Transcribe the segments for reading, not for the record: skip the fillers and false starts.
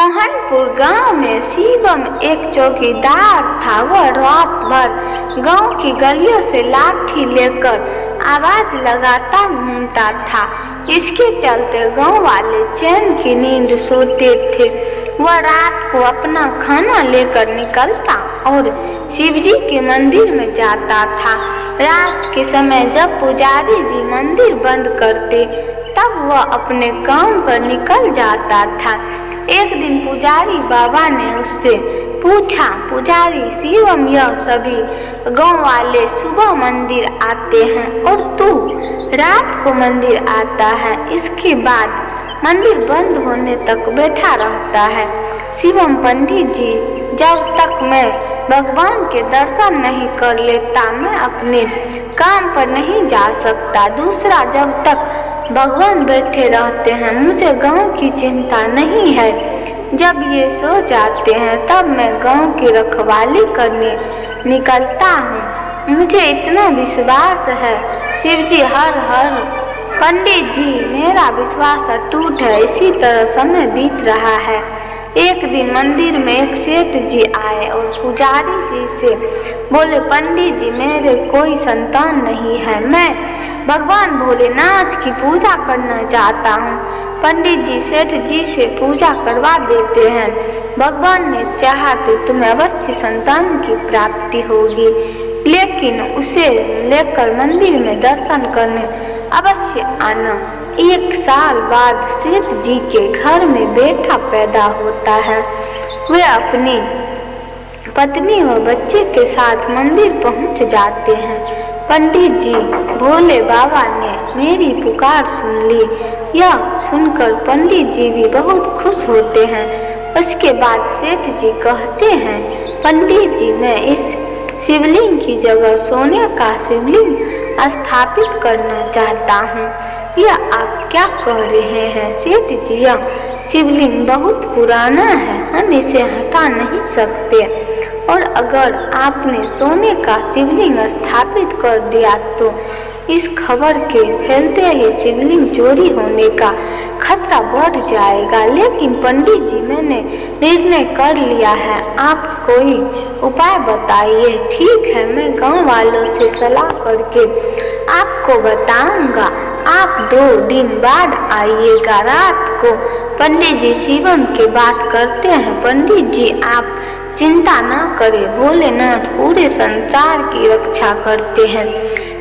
मोहनपुर गांव में शिवम एक चौकीदार था। वह रात भर गांव की गलियों से लाठी लेकर आवाज लगाता घूमता था। इसके चलते गांव वाले चैन की नींद सोते थे। वह रात को अपना खाना लेकर निकलता और शिवजी के मंदिर में जाता था। रात के समय जब पुजारी जी मंदिर बंद करते तब वह अपने काम पर निकल जाता था। एक दिन पुजारी बाबा ने उससे पूछा, पुजारी शिवम, यह सभी गांव वाले सुबह मंदिर आते हैं और तू रात को मंदिर आता है, इसके बाद मंदिर बंद होने तक बैठा रहता है। शिवम, पंडित जी, जब तक मैं भगवान के दर्शन नहीं कर लेता मैं अपने काम पर नहीं जा सकता। दूसरा, जब तक भगवान बैठे रहते हैं मुझे गांव की चिंता नहीं है। जब ये सो जाते हैं तब मैं गांव की रखवाली करने निकलता हूँ। मुझे इतना विश्वास है शिवजी हर हर। पंडित जी, मेरा विश्वास अटूट है। इसी तरह समय बीत रहा है। एक दिन मंदिर में एक सेठ जी आए और पुजारी जी से बोले, पंडित जी, मेरे कोई संतान नहीं है। मैं भगवान भोलेनाथ की पूजा करना चाहता हूँ। पंडित जी सेठ जी से पूजा करवा देते हैं। भगवान ने चाहा तो तुम्हें अवश्य संतान की प्राप्ति होगी, लेकिन उसे लेकर मंदिर में दर्शन करने अवश्य आना। 1 साल बाद सेठ जी के घर में बेटा पैदा होता है। वे अपनी पत्नी व बच्चे के साथ मंदिर पहुंच जाते हैं। पंडित जी, भोले बाबा ने मेरी पुकार सुन ली। यह सुनकर पंडित जी भी बहुत खुश होते हैं। उसके बाद सेठ जी कहते हैं, पंडित जी, मैं इस शिवलिंग की जगह सोने का शिवलिंग स्थापित करना चाहता हूँ। यह आप क्या कह रहे हैं सेठ जी? यह शिवलिंग बहुत पुराना है, हम इसे हटा नहीं सकते, और अगर आपने सोने का शिवलिंग स्थापित कर दिया तो इस खबर के फैलते ही शिवलिंग चोरी होने का खतरा बढ़ जाएगा। लेकिन पंडित जी, मैंने निर्णय कर लिया है, आप कोई उपाय बताइए। ठीक है, मैं गांव वालों से सलाह करके आपको बताऊंगा। आप 2 दिन बाद आइएगा रात को। पंडित जी शिवम की बात करते हैं, पंडित जी आप चिंता न करें, भोलेनाथ पूरे संसार की रक्षा करते हैं।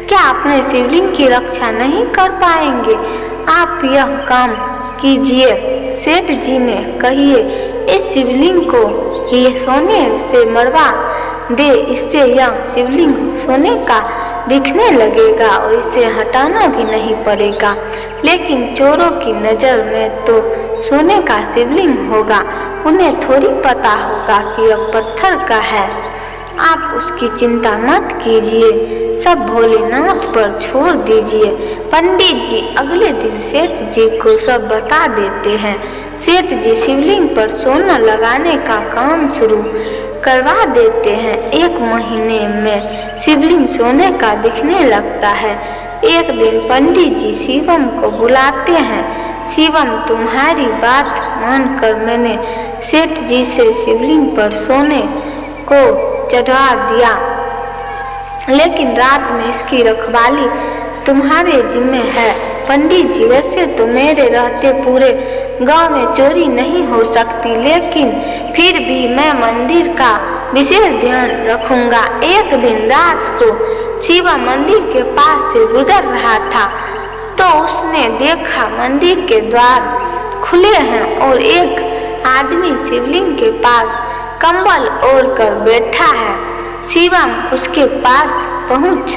क्या अपने शिवलिंग की रक्षा नहीं कर पाएंगे? आप यह काम कीजिए। सेठ जी ने कहिए, इस शिवलिंग को ये सोने से मरवा दे, इससे यह शिवलिंग सोने का दिखने लगेगा और इसे हटाना भी नहीं पड़ेगा। लेकिन चोरों की नजर में तो सोने का शिवलिंग होगा, उन्हें थोड़ी पता होगा कि यह पत्थर का है। आप उसकी चिंता मत कीजिए, सब भोलेनाथ पर छोड़ दीजिए। पंडित जी अगले दिन सेठ जी को सब बता देते हैं। सेठ जी शिवलिंग पर सोना लगाने का काम शुरू करवा देते हैं। 1 महीने में शिवलिंग सोने का दिखने लगता है। एक दिन पंडित जी शिवम को बुलाते हैं। शिवम, तुम्हारी बात मानकर मैंने सेठ जी से शिवलिंग पर सोने को चढ़ा दिया, लेकिन रात में इसकी रखवाली तुम्हारे जिम्मे है। पंडित जी, वैसे तो मेरे रहते पूरे गांव में चोरी नहीं हो सकती, लेकिन फिर भी मैं मंदिर का विशेष ध्यान रखूंगा। एक दिन रात को शिवम मंदिर के पास से गुजर रहा था तो उसने देखा मंदिर के द्वार खुले हैं और एक आदमी शिवलिंग के पास कंबल ओढ़ कर बैठा है। शिवम उसके पास पहुंच,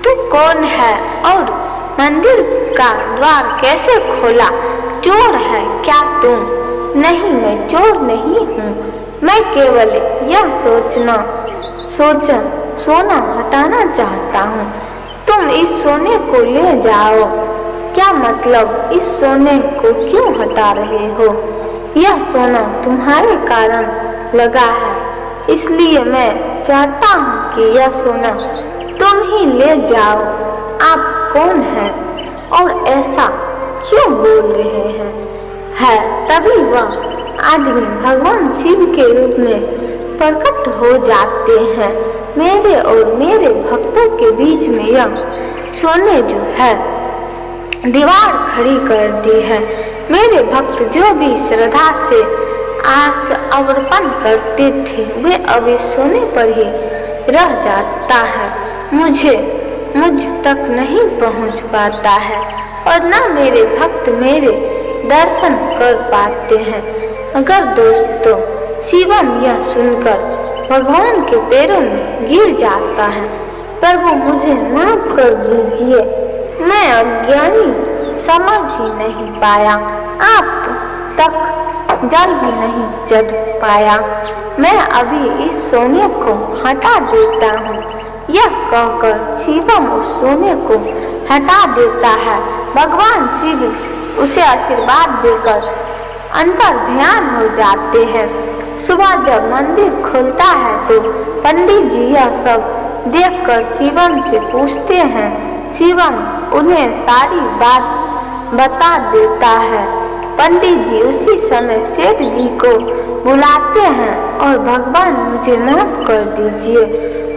तू कौन है और मंदिर का द्वार कैसे खोला? चोर है क्या तुम? नहीं, मैं चोर नहीं हूँ, मैं केवल यह सोना हटाना चाहता हूँ। तुम इस सोने को ले जाओ। क्या मतलब? इस सोने को क्यों हटा रहे हो? यह सोना तुम्हारे कारण लगा है, इसलिए मैं चाहता हूँ कि यह सोना तुम ही ले जाओ। आप कौन हैं और ऐसा क्यों बोल रहे हैं? तभी वह आदमी भगवान शिव के रूप में प्रकट हो जाते हैं। मेरे और मेरे भक्तों के बीच में यह सोने जो है दीवार खड़ी कर दी है। मेरे भक्त जो भी श्रद्धा से आज अर्पण करते थे वे अभी सोने पर ही रह जाता है, मुझ तक नहीं पहुंच पाता है और न मेरे भक्त मेरे दर्शन कर पाते हैं। अगर दोस्तों शिवम यह सुनकर भगवान के पैरों में गिर जाता है, प्रभु मुझे माफ कर दीजिए, मैं अज्ञानी समझ ही नहीं पाया, आप तक जल भी नहीं चढ़ पाया, मैं अभी इस सोने को हटा देता हूँ। यह कहकर शिवम उस सोने को हटा देता है। भगवान शिव उसे आशीर्वाद देकर अंतर ध्यान हो जाते हैं। सुबह जब मंदिर खुलता है तो पंडित जी यह सब देखकर शिवम से पूछते हैं। शिवम उन्हें सारी बात बता देता है। पंडित जी उसी समय सेठ जी को बुलाते हैं और भगवान मुझे माफ कर दीजिए,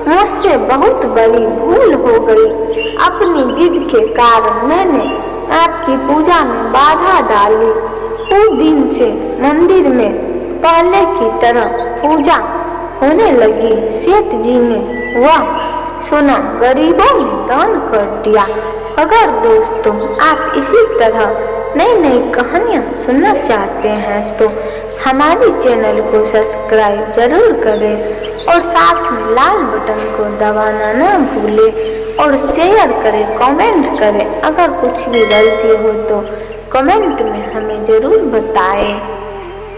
मुझसे बहुत बड़ी भूल हो गई। अपनी जिद के कारण मैंने आपकी पूजा में बाधा डाली। उस दिन से मंदिर में पहले की तरह पूजा होने लगी। सेठ जी ने वह सोना गरीबों में दान कर दिया। अगर दोस्तों आप इसी तरह नई नई कहानियाँ सुनना चाहते हैं तो हमारे चैनल को सब्सक्राइब जरूर करें और साथ में लाल बटन को दबाना ना भूलें और शेयर करें, कमेंट करें। अगर कुछ भी गलती हो तो कमेंट में हमें ज़रूर बताएं।